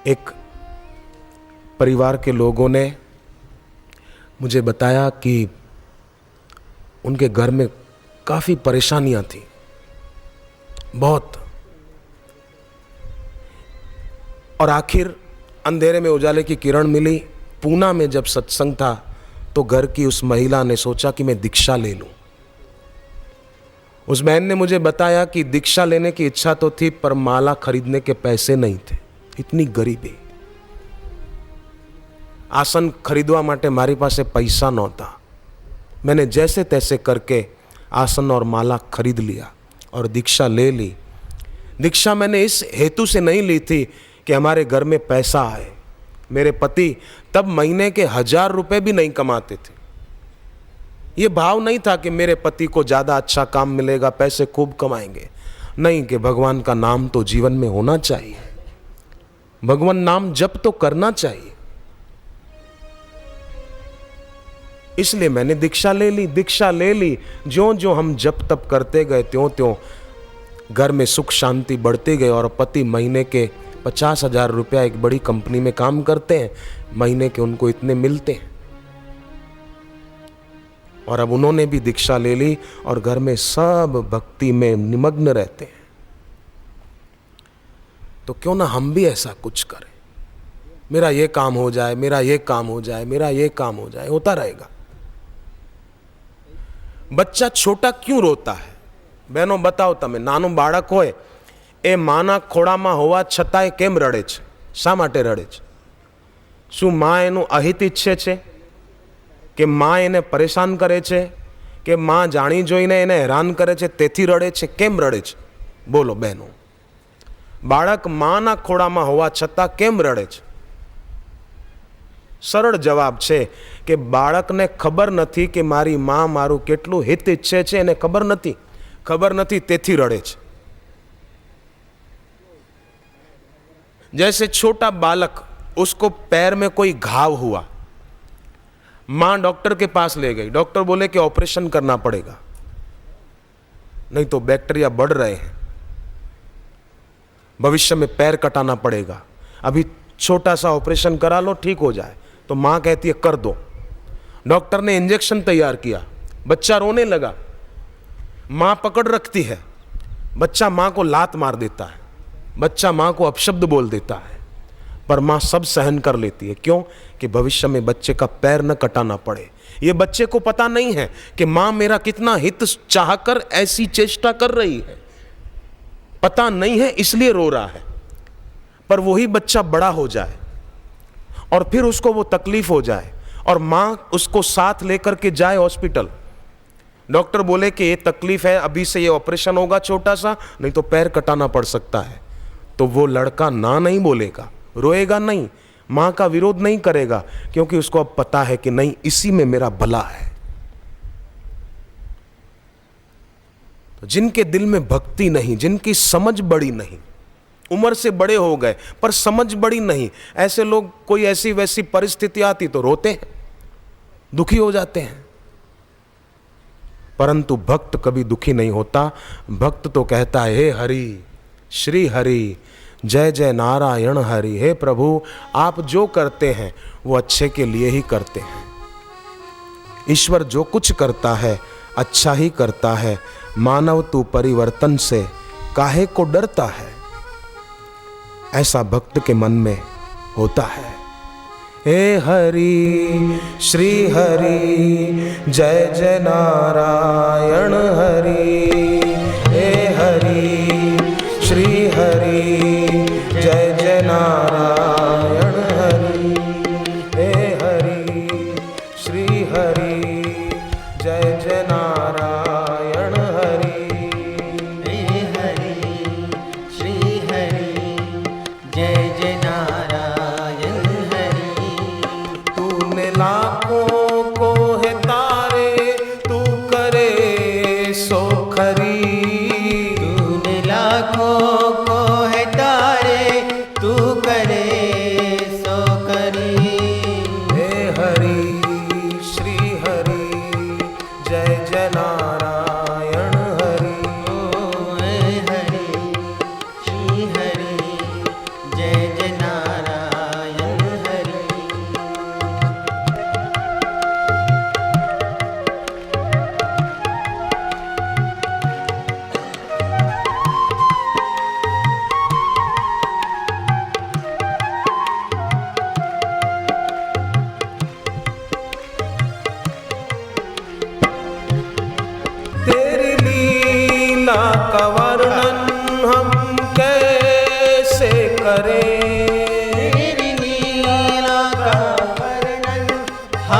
एक परिवार के लोगों ने मुझे बताया कि उनके घर में काफ़ी परेशानियां थी, बहुत। और आखिर अंधेरे में उजाले की किरण मिली। पूना में जब सत्संग था तो घर की उस महिला ने सोचा कि मैं दीक्षा ले लूं। उस बहन ने मुझे बताया कि दीक्षा लेने की इच्छा तो थी, पर माला खरीदने के पैसे नहीं थे, इतनी गरीबी। आसन खरीदवा माटे मारी पासे पैसा नहोता। मैंने जैसे तैसे करके आसन और माला खरीद लिया और दीक्षा ले ली। दीक्षा मैंने इस हेतु से नहीं ली थी कि हमारे घर में पैसा आए। मेरे पति तब महीने के 1000 रुपए भी नहीं कमाते थे। ये भाव नहीं था कि मेरे पति को ज़्यादा अच्छा काम मिलेगा, पैसे खूब कमाएंगे। नहीं, कि भगवान का नाम तो जीवन में होना चाहिए, भगवान नाम जप तो करना चाहिए। इसलिए मैंने दीक्षा ले ली। दीक्षा ले ली, ज्यों ज्यों हम जप तप करते गए त्यों त्यों घर में सुख शांति बढ़ते गए। और पति महीने के 50,000 रुपया एक बड़ी कंपनी में काम करते हैं, महीने के उनको इतने मिलते हैं। और अब उन्होंने भी दीक्षा ले ली और घर में सब भक्ति में निमग्न रहते हैं। तो क्यों ना हम भी ऐसा कुछ करें। मेरा ये काम हो जाए, मेरा ये काम हो जाए, मेरा ये काम हो जाए, होता रहेगा। बच्चा छोटा क्यों रोता है? बहनों बताओ, તમે નાનું બાળક હોય એ માના ખોળામાં હોવા છતાંય કેમ રડે છે? શા માટે રડે છે? શું માં એનું અહિત ઈચ્છે છે કે માં એને પરેશાન કરે છે કે માં જાણી જોઈને એને હેરાન કરે છે તેથી રડે છે? કેમ રડે છે? બોલો બહેનો, બાળક માના ખોળામાં હોવા છતાં કેમ રડે છે? સરળ જવાબ છે કે બાળકને ખબર નથી કે મારી માં મારું કેટલું હિત ઈચ્છે છે, એને ખબર નથી તેથી રડે છે। जैसे छोटा बालक, उसको पैर में कोई घाव हुआ, मां डॉक्टर के पास ले गई, डॉक्टर बोले कि ऑपरेशन करना पड़ेगा, नहीं तो बैक्टीरिया बढ़ रहे हैं, भविष्य में पैर कटाना पड़ेगा, अभी छोटा सा ऑपरेशन करा लो ठीक हो जाए। तो मां कहती है कर दो। डॉक्टर ने इंजेक्शन तैयार किया, बच्चा रोने लगा, मां पकड़ रखती है, बच्चा मां को लात मार देता है, बच्चा मां को अपशब्द बोल देता है, पर मां सब सहन कर लेती है। क्यों? कि भविष्य में बच्चे का पैर न कटाना पड़े। ये बच्चे को पता नहीं है कि मां मेरा कितना हित चाहकर ऐसी चेष्टा कर रही है, पता नहीं है इसलिए रो रहा है। पर वही बच्चा बड़ा हो जाए और फिर उसको वो तकलीफ हो जाए और मां उसको साथ लेकर के जाए हॉस्पिटल, डॉक्टर बोले कि ये तकलीफ है, अभी से ये ऑपरेशन होगा छोटा सा, नहीं तो पैर कटाना पड़ सकता है, तो वो लड़का ना नहीं बोलेगा, रोएगा नहीं, मां का विरोध नहीं करेगा, क्योंकि उसको अब पता है कि नहीं, इसी में मेरा भला है। तो जिनके दिल में भक्ति नहीं, जिनकी समझ बड़ी नहीं, उम्र से बड़े हो गए पर समझ बड़ी नहीं, ऐसे लोग कोई ऐसी वैसी परिस्थिति आती तो रोते हैं, दुखी हो जाते हैं। परंतु भक्त कभी दुखी नहीं होता। भक्त तो कहता है हे हरि, श्री हरि, जय जय नारायण हरि, हे प्रभु आप जो करते हैं वो अच्छे के लिए ही करते हैं। ईश्वर जो कुछ करता है अच्छा ही करता है, मानव तू परिवर्तन से काहे को डरता है, ऐसा भक्त के मन में होता है। हे हरि, श्री हरि, जय जय नारायण हरि, हे हरि, श्री हरि, जय जय नारायण हरि, हे हरि, श्री हरि, जय जय नारायण हरि, हे हरि, श्री हरि, जय जय नारायण हरि। तूने लाखों को है तारे, तू करे सो खरी, तूने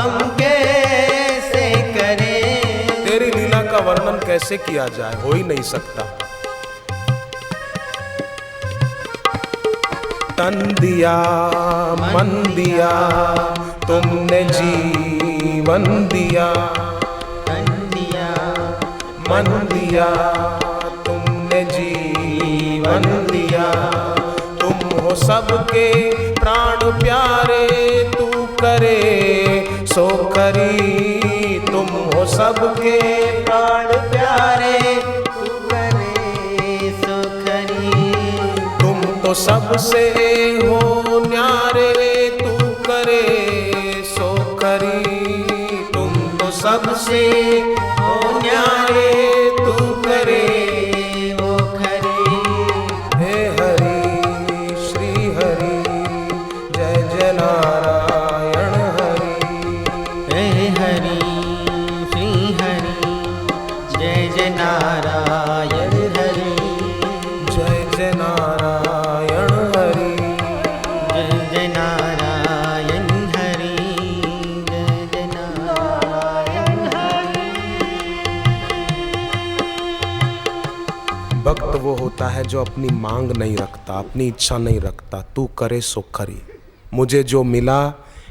हम कैसे करें, तेरी लीला का वर्णन कैसे किया जाए, हो ही नहीं सकता। तन दिया मन दिया तुमने जीवन दिया, तन दिया मन दिया तुमने जीवन दिया। तुम हो सबके प्राण प्यारे, तू करे सो करी। तुम हो सबके प्राण प्यारे, तू करे सो खरी। तुम तो सबसे हो न्यारे, तू करे सो करी। तुम तो सबसे ओ न्यारे, तू करे वो खरी। हे हरि श्री हरि जय जय नारायण हरि। हे हरि श्री हरि जय जय नारायण हरि, जय जय नारायण हरि। जय जय नारायण हरि, जय जय नारायण हरि। भक्त वो होता है जो अपनी मांग नहीं रखता, अपनी इच्छा नहीं रखता, तू करे सो खरी। मुझे जो मिला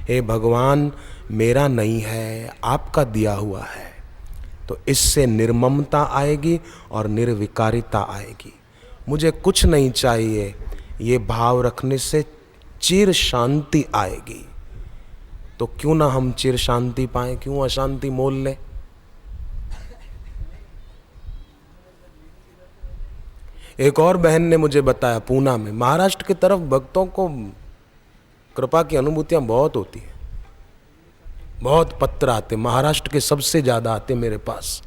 हे भगवान मेरा नहीं है, आपका दिया हुआ है। तो इससे निर्ममता आएगी और निर्विकारिता आएगी। मुझे कुछ नहीं चाहिए, ये भाव रखने से चिर शांति आएगी। तो क्यों ना हम चिर शांति पाएं, क्यों अशांति मोल लें। एक और बहन ने मुझे बताया, पूना में, महाराष्ट्र की तरफ भक्तों को कृपा की अनुभूतियां बहुत होती है, बहुत पत्र आते, महाराष्ट्र के सबसे ज्यादा आते मेरे पास।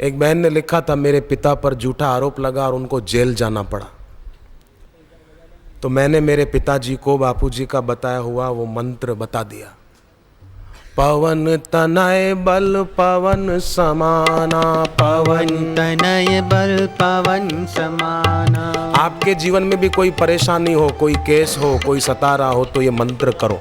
एक बहन ने लिखा था, मेरे पिता पर झूठा आरोप लगा और उनको जेल जाना पड़ा। तो मैंने मेरे पिताजी को बापूजी का बताया हुआ वो मंत्र बता दिया। पवन तनय बल पवन समाना, पवन तनय बल पवन समाना। आपके जीवन में भी कोई परेशानी हो, कोई केस हो, कोई सता रहा हो, तो ये मंत्र करो।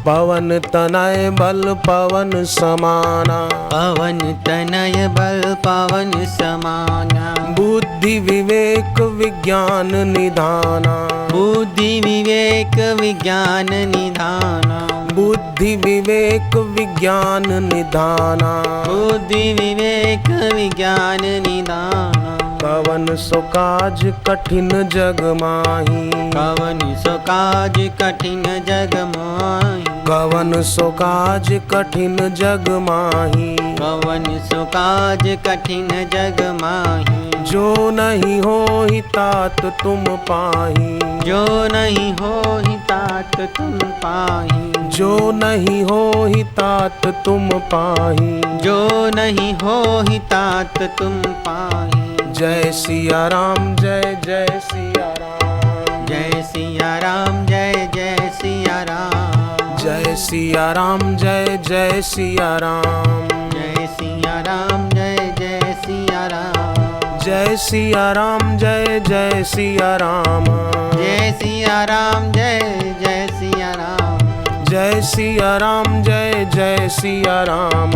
पवन तनय बल पवन समाना, पवन तनय बल पवन समाना। बुद्धि विवेक विज्ञान निधाना, बुद्धि विवेक विज्ञान निधाना। बुद्धि विवेक विज्ञान निधाना। बुद्धि विवेक विज्ञान निधाना। कवन सो काज कठिन जग माही, कवन सो काज कठिन जग माही। कवन सो काज कठिन जग माही। कवन सो काज कठिन जग माही। जो नहीं हो ही तात तुम पाही, जो नहीं हो ही तात तुम पाही। जो नहीं हो ही तात तुम पाही। जो नहीं हो ही तात तुम पाही। जय सिया राम जय जय सिया राम। जय सिया राम जय जय सिया राम। जय सिया राम जय जय सिया राम। जय सिया राम जय जय सिया राम। जय सिया राम जय जय सिया राम। जय सिया राम जय जय सिया राम। जय सिया राम जय जय सिया राम।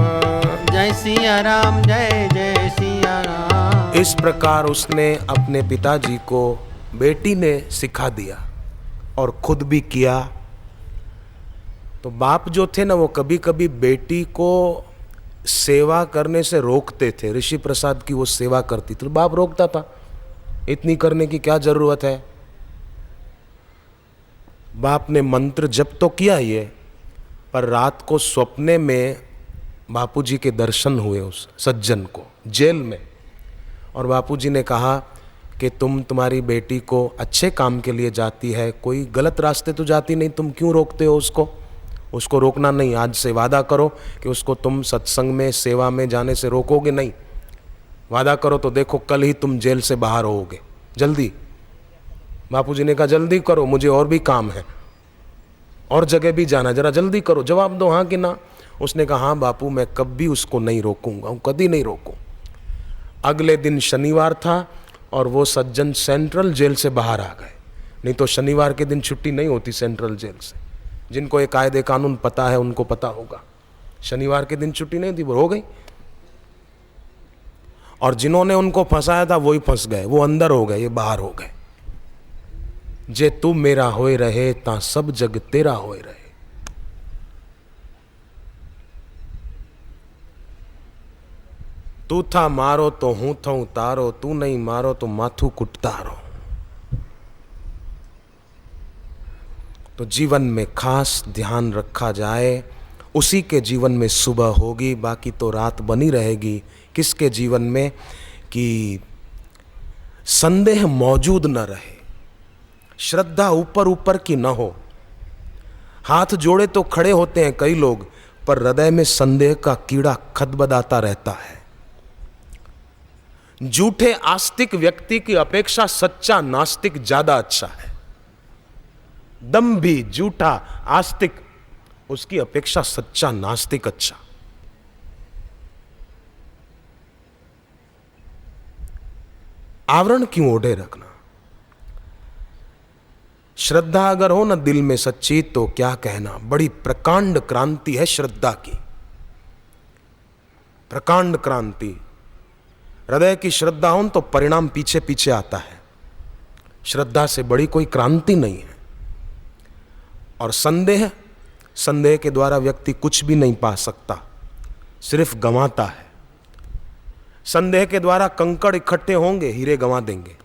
जय सिया राम जय जय सिया राम। इस प्रकार उसने अपने पिताजी को बेटी ने सिखा दिया और खुद भी किया। तो बाप जो थे ना, वो कभी कभी बेटी को सेवा करने से रोकते थे। ऋषि प्रसाद की वो सेवा करती थी तो बाप रोकता था, इतनी करने की क्या जरूरत है। बाप ने मंत्र जप तो किया ये, पर रात को सपने में बापूजी के दर्शन हुए उस सज्जन को जेल में। और बापूजी ने कहा कि तुम्हारी बेटी को अच्छे काम के लिए जाती है, कोई गलत रास्ते तो जाती नहीं, तुम क्यों रोकते हो उसको। उसको रोकना नहीं, आज से वादा करो कि उसको तुम सत्संग में सेवा में जाने से रोकोगे नहीं। वादा करो तो देखो कल ही तुम जेल से बाहर होगे, जल्दी। बापूजी ने कहा जल्दी करो, मुझे और भी काम है, और जगह भी जाना, जरा जल्दी करो, जवाब दो हाँ कि ना। उसने कहा हाँ बापू, मैं कभी उसको नहीं रोकूंगा, कभी नहीं रोकूं। अगले दिन शनिवार था और वो सज्जन सेंट्रल जेल से बाहर आ गए। नहीं तो शनिवार के दिन छुट्टी नहीं होती सेंट्रल जेल से, जिनको ये कायदे कानून पता है उनको पता होगा। शनिवार के दिन छुट्टी नहीं थी, वो हो गई, और जिन्होंने उनको फंसाया था वही फंस गए, वो अंदर हो गए, ये बाहर हो गए। जे तू मेरा होए रहे ता सब जग तेरा होए रहे। तू था मारो तो हूं था तारो, तू नहीं मारो तो माथू कुटतारो। तो जीवन में खास ध्यान रखा जाए, उसी के जीवन में सुबह होगी, बाकी तो रात बनी रहेगी। किसके जीवन में? कि संदेह मौजूद न रहे, श्रद्धा ऊपर ऊपर की न हो। हाथ जोड़े तो खड़े होते हैं कई लोग, पर हृदय में संदेह का कीड़ा खदबदाता रहता है। झूठे आस्तिक व्यक्ति की अपेक्षा सच्चा नास्तिक ज्यादा अच्छा है। दम्भी झूठा आस्तिक, उसकी अपेक्षा सच्चा नास्तिक अच्छा। आवरण क्यों ओढ़े रखना? श्रद्धा अगर हो ना दिल में सच्ची, तो क्या कहना, बड़ी प्रकांड क्रांति है श्रद्धा की, प्रकांड क्रांति। हृदय की श्रद्धा हो तो परिणाम पीछे पीछे आता है। श्रद्धा से बड़ी कोई क्रांति नहीं है। और संदेह के द्वारा व्यक्ति कुछ भी नहीं पा सकता, सिर्फ गंवाता है। संदेह के द्वारा कंकड़ इकट्ठे होंगे, हीरे गंवा देंगे।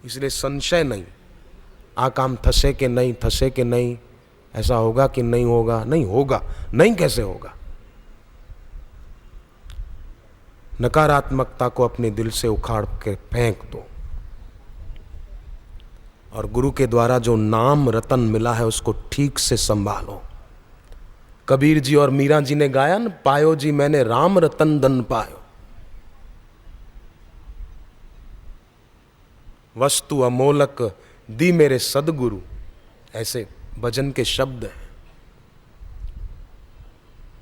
इसलिए संशय नहीं, आ काम थसे कि नहीं, थसे कि नहीं, ऐसा होगा कि नहीं होगा, नहीं होगा, नहीं कैसे होगा। नकारात्मकता को अपने दिल से उखाड़ के फेंक दो, और गुरु के द्वारा जो नाम रतन मिला है उसको ठीक से संभालो। कबीर जी और मीरा जी ने गाया न, पायो जी मैंने राम रतन धन पायो। वस्तु अमोलक दी मेरे सदगुरु, ऐसे भजन के शब्द हैं।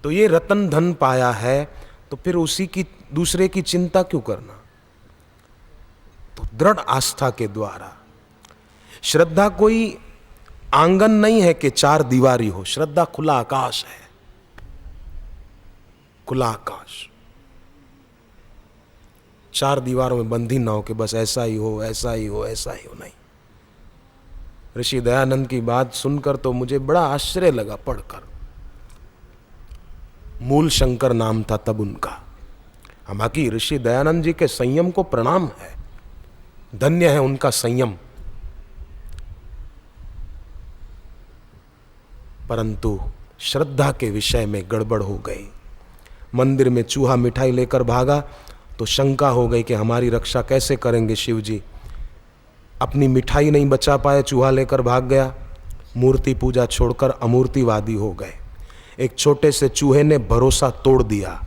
तो ये रतन धन पाया है, तो फिर उसी की दूसरे की चिंता क्यों करना? तो दृढ़ आस्था के द्वारा। श्रद्धा कोई आंगन नहीं है कि चार दीवारी हो, श्रद्धा खुला आकाश है, खुला आकाश। चार दीवारों में बंधी ना हो कि बस ऐसा ही हो, ऐसा ही हो, ऐसा ही हो, नहीं। ऋषि दयानंद की बात सुनकर तो मुझे बड़ा आश्चर्य लगा पढ़कर। मूल शंकर नाम था तब उनका। बाकी ऋषि दयानंद जी के संयम को प्रणाम है, धन्य है उनका संयम। परंतु श्रद्धा के विषय में गड़बड़ हो गई। मंदिर में चूहा मिठाई लेकर भागा तो शंका हो गई कि हमारी रक्षा कैसे करेंगे शिव जी। अपनी मिठाई नहीं बचा पाए, चूहा लेकर भाग गया। मूर्ति पूजा छोड़कर अमूर्तिवादी हो गए। एक छोटे से चूहे ने भरोसा तोड़ दिया।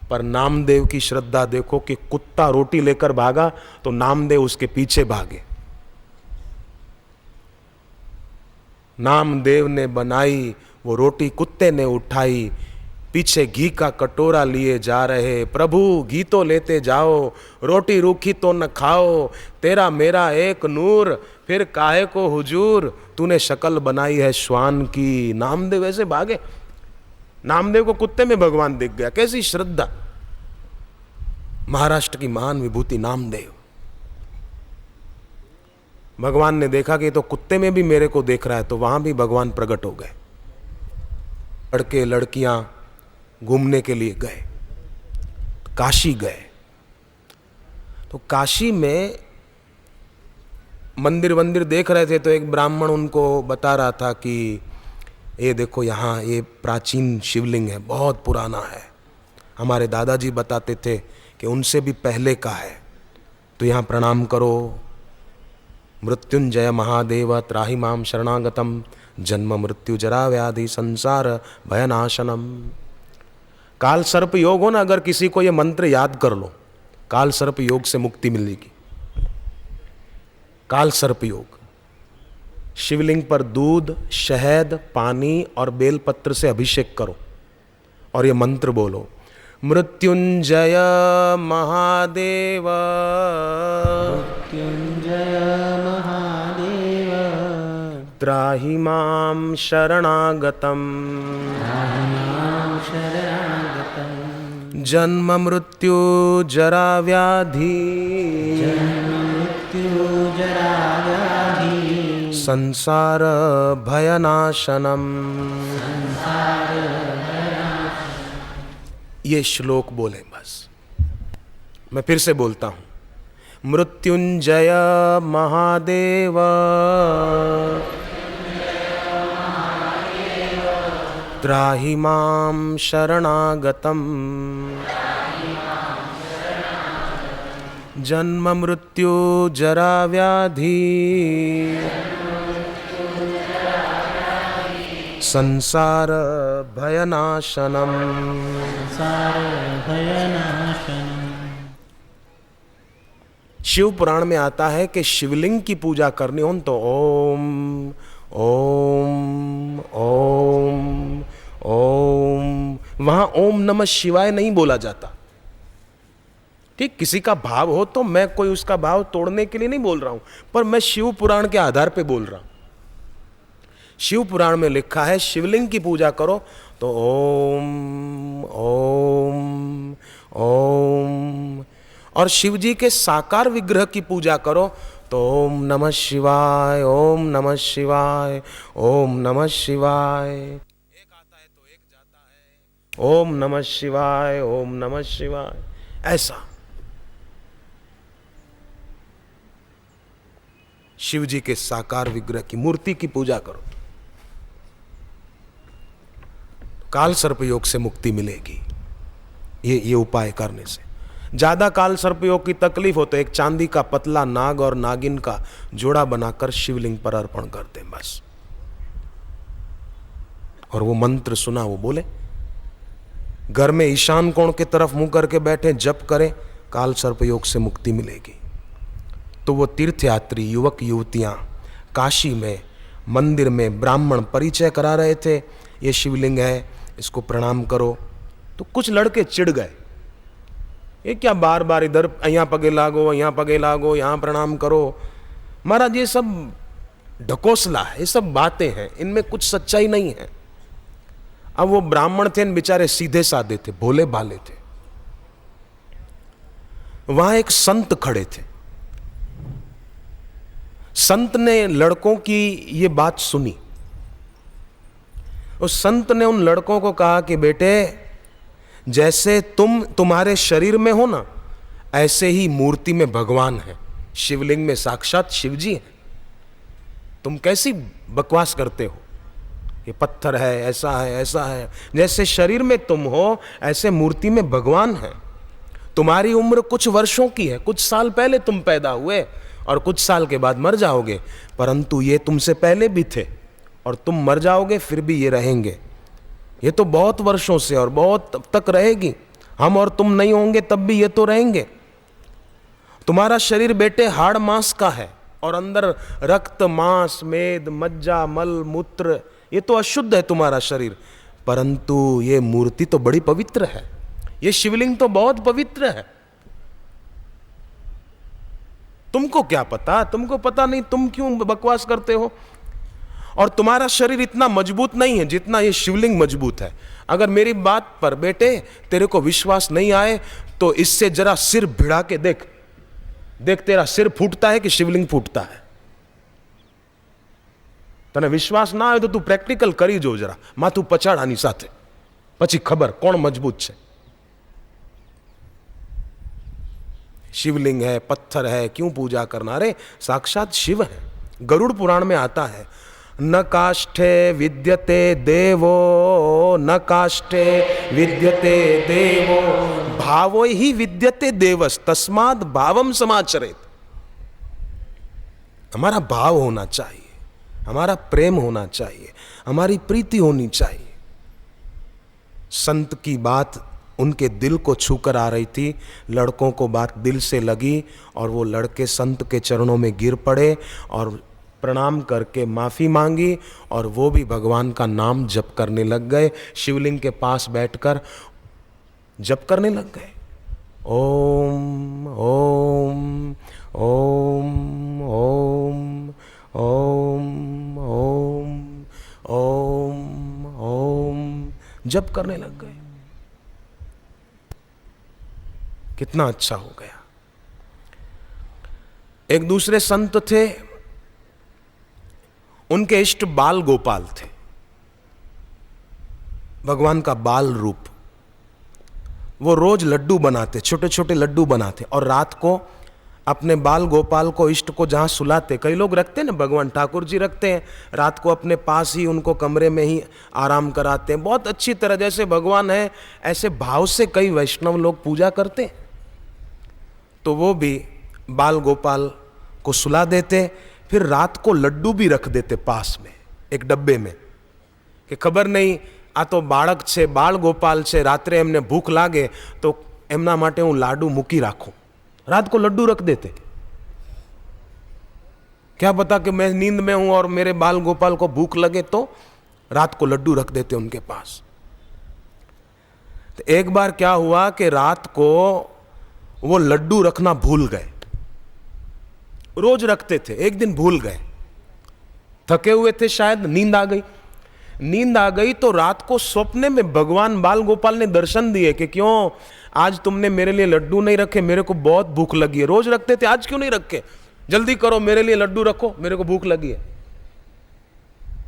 पर नामदेव की श्रद्धा देखो कि कुत्ता रोटी लेकर भागा तो नामदेव उसके पीछे भागे। नामदेव ने बनाई वो रोटी, कुत्ते ने उठाई, पीछे घी का कटोरा लिए जा रहे। प्रभु घी तो लेते जाओ, रोटी रूखी तो न खाओ, तेरा मेरा एक नूर, फिर काहे को हुजूर, तूने शक्ल बनाई है श्वान की। नामदेव ऐसे भागे। नामदेव को कुत्ते में भगवान दिख गया। कैसी श्रद्धा! महाराष्ट्र की महान विभूति नामदेव। भगवान ने देखा कि तो कुत्ते में भी मेरे को देख रहा है, तो वहां भी भगवान प्रकट हो गए। लड़के लड़कियां घूमने के लिए गए, काशी गए। तो काशी में मंदिर वंदिर देख रहे थे, तो एक ब्राह्मण उनको बता रहा था कि ये देखो यहाँ ये प्राचीन शिवलिंग है, बहुत पुराना है। हमारे दादाजी बताते थे कि उनसे भी पहले का है, तो यहाँ प्रणाम करो। मृत्युंजय महादेव त्राहि माम शरणागतम, जन्म मृत्यु जरा व्याधि संसार भयनाशनम। काल सर्प योग हो ना, अगर किसी को ये मंत्र याद कर लो, काल सर्प योग से मुक्ति मिलेगी। काल सर्प योग। शिवलिंग पर दूध, शहद, पानी और बेलपत्र से अभिषेक करो और ये मंत्र बोलो, मृत्युंजय महादेव, मृत्युंजय महादेव, त्राहि मां शरणागतम् जन्म मृत्यु जरा व्याधि संसार भयनाशनम। ये श्लोक बोले बस। मैं फिर से बोलता हूं। मृत्युंजय महादेव त्राहि मां शरणागतम् जन्म मृत्यु जरा व्याधि संसार भयनाशनम। शिव पुराण में आता है कि शिवलिंग की पूजा करनी हो तो ओम ओम ओम ओम, वहां ओम नमः शिवाय नहीं बोला जाता। ठीक, किसी का भाव हो तो मैं कोई उसका भाव तोड़ने के लिए नहीं बोल रहा हूं, पर मैं शिव पुराण के आधार पे बोल रहा हूं। शिव पुराण में लिखा है शिवलिंग की पूजा करो तो ओम ओम ओम, और शिव जी के साकार विग्रह की पूजा करो तो ओम नमः शिवाय ओम नमः शिवाय ओम नमः शिवाय। एक आता है तो एक जाता है, ओम नमः शिवाय ओम नमः शिवाय। ऐसा शिव जी के साकार विग्रह की मूर्ति की पूजा करो, काल सर्प योग से मुक्ति मिलेगी। ये उपाय करने से। ज्यादा काल सर्प योग की तकलीफ हो तो एक चांदी का पतला नाग और नागिन का जोड़ा बनाकर शिवलिंग पर अर्पण कर दें बस, और वो मंत्र सुना वो बोले। घर में ईशान कोण की तरफ मुंह करके बैठे, जप करें, काल सर्प योग से मुक्ति मिलेगी। तो वो तीर्थयात्री युवक युवतियां काशी में मंदिर में ब्राह्मण परिचय करा रहे थे, ये शिवलिंग है इसको प्रणाम करो। तो कुछ लड़के चिढ़ गए, ये क्या बार बार इधर यहाँ पगे लागो यहाँ पगे लागो यहाँ प्रणाम करो। महाराज ये सब ढकोसला है, ये सब बातें हैं, इनमें कुछ सच्चाई नहीं है। अब वो ब्राह्मण थे, बेचारे सीधे साधे थे, भोले भाले थे। वहां एक संत खड़े थे। संत ने लड़कों की ये बात सुनी। उस संत ने उन लड़कों को कहा कि बेटे, जैसे तुम्हारे शरीर में हो ना, ऐसे ही मूर्ति में भगवान है, शिवलिंग में साक्षात शिव जी है। तुम कैसी बकवास करते हो, ये पत्थर है, ऐसा है ऐसा है। जैसे शरीर में तुम हो ऐसे मूर्ति में भगवान है। तुम्हारी उम्र कुछ वर्षों की है, कुछ साल पहले तुम पैदा हुए और कुछ साल के बाद मर जाओगे, परंतु ये तुमसे पहले भी थे और तुम मर जाओगे फिर भी ये रहेंगे। ये तो बहुत वर्षों से और बहुत तब तक रहेगी। हम और तुम नहीं होंगे तब भी ये तो रहेंगे। तुम्हारा शरीर बेटे हाड़ मांस का है और अंदर रक्त मांस मेद मज्जा मल मूत्र, ये तो अशुद्ध है तुम्हारा शरीर, परंतु ये मूर्ति तो बड़ी पवित्र है, ये शिवलिंग तो बहुत पवित्र है। तुमको क्या पता, तुमको पता नहीं, तुम क्यों बकवास करते हो। और तुम्हारा शरीर इतना मजबूत नहीं है जितना ये शिवलिंग मजबूत है। अगर मेरी बात पर बेटे तेरे को विश्वास नहीं आए तो इससे जरा सिर भिड़ा के देख, देख तेरा सिर फूटता है कि शिवलिंग फूटता है। तने विश्वास ना आए तो तू प्रेक्टिकल करी जो जरा, माथું પછાડ આની સાથે, પછી ખબર કોણ મજબૂત છે। शिवलिंग है, पत्थर है, क्यों पूजा करना, अरे साक्षात शिव है। गरुड़ पुराण में आता है, न काष्ठे विद्यते देवो न काष्ठे विद्यते देवो भावो ही विद्यते देवस तस्माद भावम समाचरेत। हमारा भाव होना चाहिए, हमारा प्रेम होना चाहिए, हमारी प्रीति होनी चाहिए। संत की बात उनके दिल को छूकर आ रही थी, लड़कों को बात दिल से लगी और वो लड़के संत के चरणों में गिर पड़े और प्रणाम करके माफ़ी मांगी और वो भी भगवान का नाम जप करने लग गए। शिवलिंग के पास बैठकर जप करने लग गए, ओम ओम ओम ओम ओम ओम ओम ओम जप करने लग गए। कितना अच्छा हो गया। एक दूसरे संत थे, उनके इष्ट बाल गोपाल थे, भगवान का बाल रूप। वो रोज लड्डू बनाते, छोटे छोटे लड्डू बनाते, और रात को अपने बाल गोपाल को, इष्ट को जहां सुलाते, कई लोग रखते हैं ना, भगवान ठाकुर जी रखते हैं, रात को अपने पास ही उनको कमरे में ही आराम कराते हैं। बहुत अच्छी तरह, जैसे भगवान है ऐसे भाव से कई वैष्णव लोग पूजा करते हैं। तो वो भी बाल गोपाल को सुला देते, फिर रात को लड्डू भी रख देते पास में एक डब्बे में, कि खबर नहीं आ तो बाળક છે, બાળ ગોપાલ છે, રાત્રે એમને ભૂખ લાગે તો એમના માટે હું લાડુ મૂકી રાખું। रात को लड्डू रख देते, क्या पता कि मैं नींद में हूं और मेरे बाल गोपाल को भूख लगे, तो रात को लड्डू रख देते उनके पास। तो एक बार क्या हुआ कि रात को वो लड्डू रखना भूल गए। रोज रखते थे, एक दिन भूल गए, थके हुए थे शायद, नींद आ गई। नींद आ गई तो रात को स्वप्ने में भगवान बाल गोपाल ने दर्शन दिए कि क्यों आज तुमने मेरे लिए लड्डू नहीं रखे, मेरे को बहुत भूख लगी है। रोज रखते थे, आज क्यों नहीं रखे, जल्दी करो मेरे लिए लड्डू रखो, मेरे को भूख लगी है।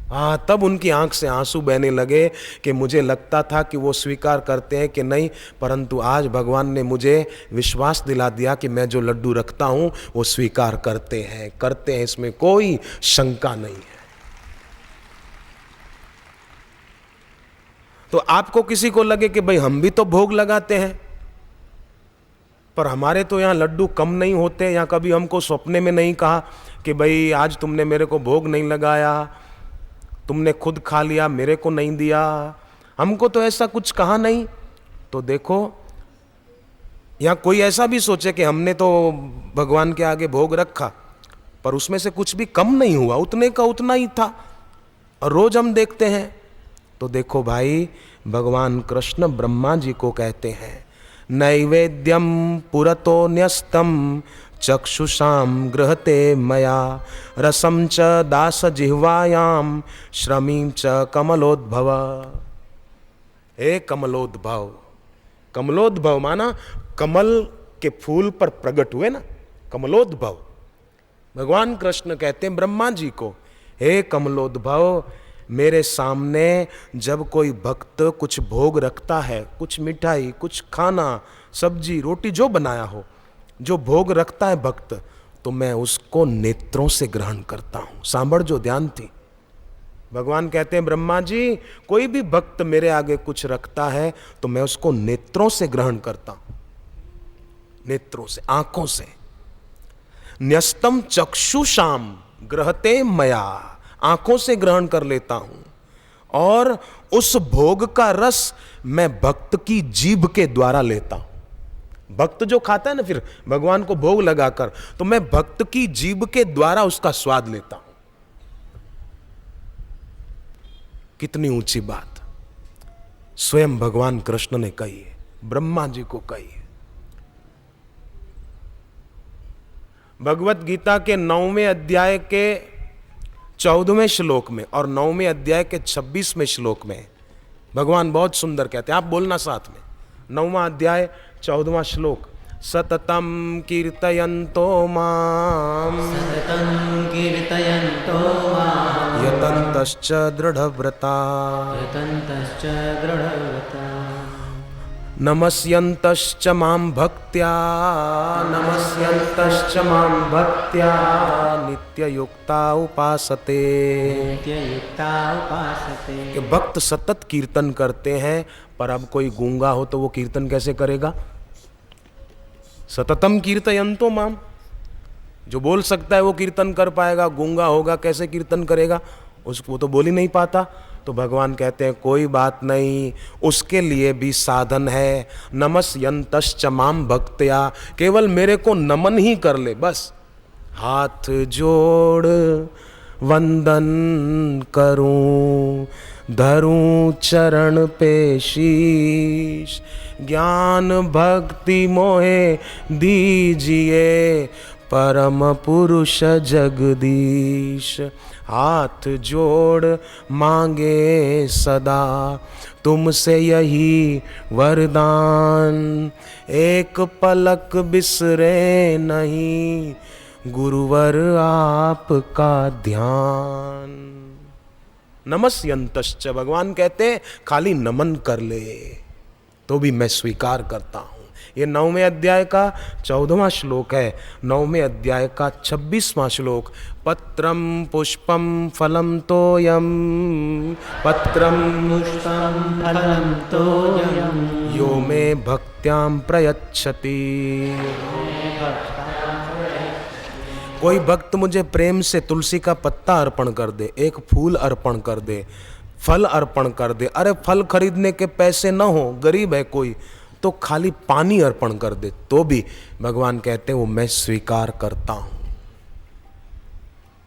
हाँ, तब उनकी आंख से आंसू बहने लगे कि मुझे लगता था कि वो स्वीकार करते हैं कि नहीं, परंतु आज भगवान ने मुझे विश्वास दिला दिया कि मैं जो लड्डू रखता हूं वो स्वीकार करते हैं, इसमें कोई शंका नहीं है। तो आपको किसी को लगे कि भाई हम भी तो भोग लगाते हैं, पर हमारे तो यहाँ लड्डू कम नहीं होते, या कभी हमको सपने में नहीं कहा कि भाई आज तुमने मेरे को भोग नहीं लगाया, तुमने खुद खा लिया, मेरे को नहीं दिया, हमको तो ऐसा कुछ कहा नहीं। तो देखो, यहाँ कोई ऐसा भी सोचे कि हमने तो भगवान के आगे भोग रखा, पर उसमें से कुछ भी कम नहीं हुआ, उतने का उतना ही था, और रोज हम देखते हैं। तो देखो भाई, भगवान कृष्ण ब्रह्मा जी को कहते हैं, नैवेद्यम पुरतो न्यस्तम चक्षुषाम गृहते मया रसम च दास जिह्वायाम श्रमीं च कमलोद्भव। हे कमलोद्भव, कमलोद्भव माना कमल के फूल पर प्रकट हुए ना, कमलोद्भव। भगवान कृष्ण कहते हैं ब्रह्मा जी को, हे कमलोद्भव, मेरे सामने जब कोई भक्त कुछ भोग रखता है, कुछ मिठाई, कुछ खाना, सब्जी, रोटी जो बनाया हो, जो भोग रखता है भक्त, तो मैं उसको नेत्रों से ग्रहण करता हूं। सांभर जो ध्यान थी, भगवान कहते हैं ब्रह्मा जी, कोई भी भक्त मेरे आगे कुछ रखता है तो मैं उसको नेत्रों से ग्रहण करता हूं, नेत्रों से, आंखों से। न्यस्तम चक्षुषाम ग्रहते मया, आंखों से ग्रहण कर लेता हूं, और उस भोग का रस मैं भक्त की जीभ के द्वारा लेता हूं। भक्त जो खाता है ना फिर भगवान को भोग लगाकर, तो मैं भक्त की जीभ के द्वारा उसका स्वाद लेता हूं। कितनी ऊंची बात स्वयं भगवान कृष्ण ने कही है, ब्रह्मा जी को कही है। भगवत गीता के 9वें अध्याय के 14वें श्लोक में और 9वें अध्याय के 26वें श्लोक में भगवान बहुत सुंदर कहते हैं, आप बोलना साथ में, 9वां अध्याय 14वां श्लोक, सततम कीर्तयन्तो माम, सततं कीर्तयन्तो मां, यतन्तश्च दृढव्रता, यतन्तश्च दृढव्रता, नमस्यन्तश्च मां भक्त्या, नमस्यन्तश्च मां भक्त्या नित्ययुक्ता उपासते। नित्ययुक्ता उपासते। कि भक्त सतत कीर्तन करते हैं, पर अब कोई गूंगा हो तो वो कीर्तन कैसे करेगा? सततम कीर्तयन्तो माम, जो बोल सकता है वो कीर्तन कर पाएगा, गूंगा होगा कैसे कीर्तन करेगा? उसको तो बोल ही नहीं पाता। तो भगवान कहते हैं कोई बात नहीं, उसके लिए भी साधन है। नमस्यन्तश्च माम भक्त्या, केवल मेरे को नमन ही कर ले बस, हाथ जोड़ वंदन करूं, धरूं चरण पे शीश, ज्ञान भक्ति मोहे दीजिए परम पुरुष जगदीश। हाथ जोड़ मांगे सदा तुमसे यही वरदान, एक पलक बिसरे नहीं गुरुवर आपका ध्यान। नमस्यन्तश्च, भगवान कहते हैं खाली नमन कर ले तो भी मैं स्वीकार करता हूं। ये 9वें अध्याय का 14वां श्लोक है, 9वें अध्याय का 26वां श्लोक। पत्रम पुष्पम फलम तोयम, पत्रम पुष्पं फलं तोयं यो मे भक्त्याम प्रयच्छति। कोई भक्त मुझे प्रेम से तुलसी का पत्ता अर्पण कर दे, एक फूल अर्पण कर दे, फल अर्पण कर दे। अरे फल खरीदने के पैसे न हो, गरीब है कोई, तो खाली पानी अर्पण कर दे तो भी भगवान कहते हैं वो मैं स्वीकार करता हूं।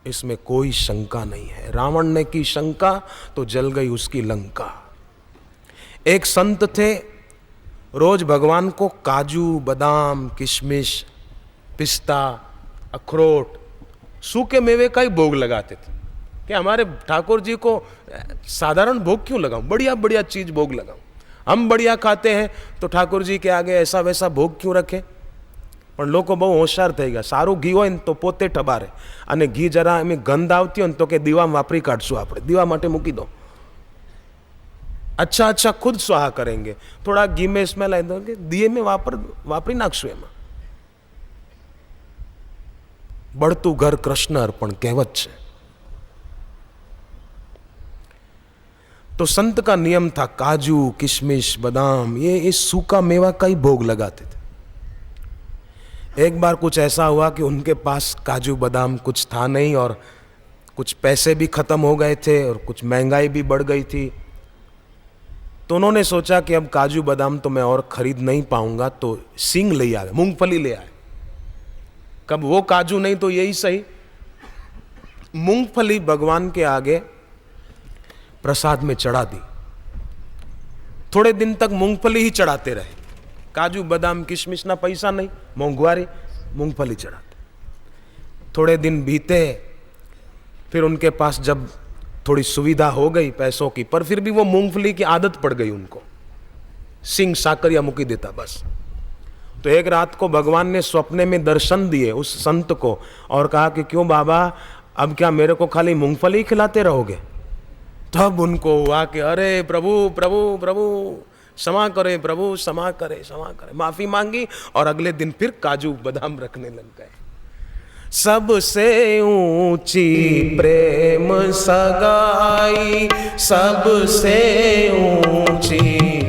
इसमें कोई शंका नहीं है। रावण ने की शंका तो जल गई उसकी लंका। एक संत थे, रोज भगवान को काजू बादाम किशमिश पिस्ता अखरोट सूखे मेवे का ही भोग लगाते थे कि हमारे ठाकुर जी को साधारण भोग क्यों लगाऊं, बढ़िया बढ़िया चीज भोग लगाऊं। हम बढ़िया खाते हैं तो ठाकुर जी के आगे ऐसा वैसा भोग क्यों रखे। પણ લોકો બહુ હોશિયાર થઈ ગયા, સારું ઘી હોય ને તો પોતે ઠબારે, અને ઘી જરા એમ ગંધ આવતી હોય ને તો કે દીવામાં વાપરી કાઢશું આપણે, દીવા માટે મૂકી દો। अच्छा अच्छा खुद स्वाहा करेंगे, थोड़ा घी में स्मेल आई दो कि दिए में वापरी नाखशु एमा। बढ़तु घर कृष्ण अर्पण कहेवत छे। तो संत का नियम था काजू किशमिश बादाम ये सूखा मेवा का ही भोग लगाते थे। एक बार कुछ ऐसा हुआ कि उनके पास काजू बादाम कुछ था नहीं और कुछ पैसे भी खत्म हो गए थे और कुछ महंगाई भी बढ़ गई थी। तो उन्होंने सोचा कि अब काजू बादाम तो मैं और खरीद नहीं पाऊंगा, तो सींग ले आए, मूंगफली ले आए। कब वो काजू नहीं तो यही सही, मूंगफली भगवान के आगे प्रसाद में चढ़ा दी। थोड़े दिन तक मूंगफली ही चढ़ाते रहे, काजू बादाम किशमिश ना पैसा नहीं, मोंघवारी, मूंगफली चढ़ाते। थोड़े दिन बीते, फिर उनके पास जब थोड़ी सुविधा हो गई पैसों की, पर फिर भी वो मूंगफली की आदत पड़ गई उनको, सिंग साकर या मुकी देता बस। तो एक रात को भगवान ने स्वप्ने में दर्शन दिए उस संत को और कहा कि क्यों बाबा, अब क्या मेरे को खाली मूंगफली खिलाते रहोगे। तब उनको हुआ कि अरे प्रभु प्रभु प्रभु क्षमा करे, प्रभु क्षमा करे क्षमा करे, माफी मांगी और अगले दिन फिर काजू बादाम रखने लग गए। सबसे ऊंची प्रेम सगाई, सबसे ऊंची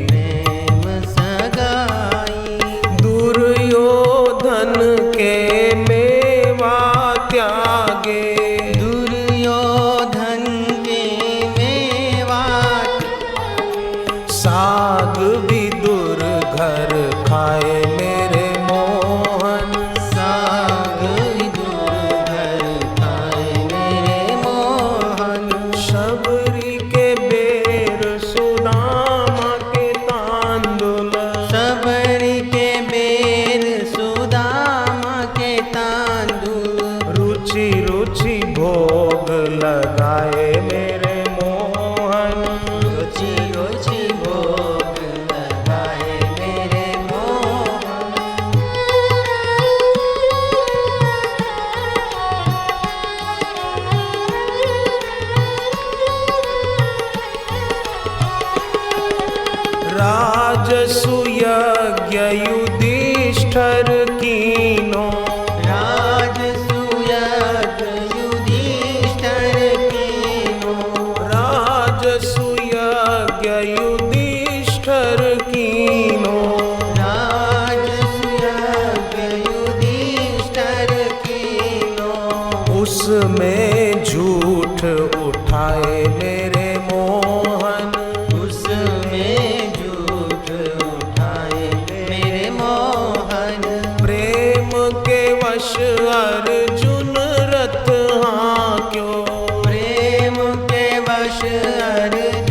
प्रेम सगाई, दुर्योधन के मेवा त्यागे, दुर्योधन के मेवा, साग भी दुर्घर खाए मेरे मोहन, साग दुर्घर खाए मेरे मोहन, शबरी के बेर सुदामा के तांदुल, सबरी के बेर सुदामा के तांदूल, रुचि रुचि भोग लगाए मेरे मोहन, रुचि रुचि भोग लगाए मेरे मोहन। राजसुयज्ञ युधिष्ठिर कीनो, राजसूय युधिष्ठिर कीनो, राजसुयज्ञ युधिष्ठिर कीनो, राजसूय युधिष्ठिर कीनो, उसमें झूठ उठाए मेरे मोहन, उसमें झूठ उठाए मेरे मोहन, प्रेम के वश अर्जुन रथ हाँ क्यों, प्रेम के वश अर्जुन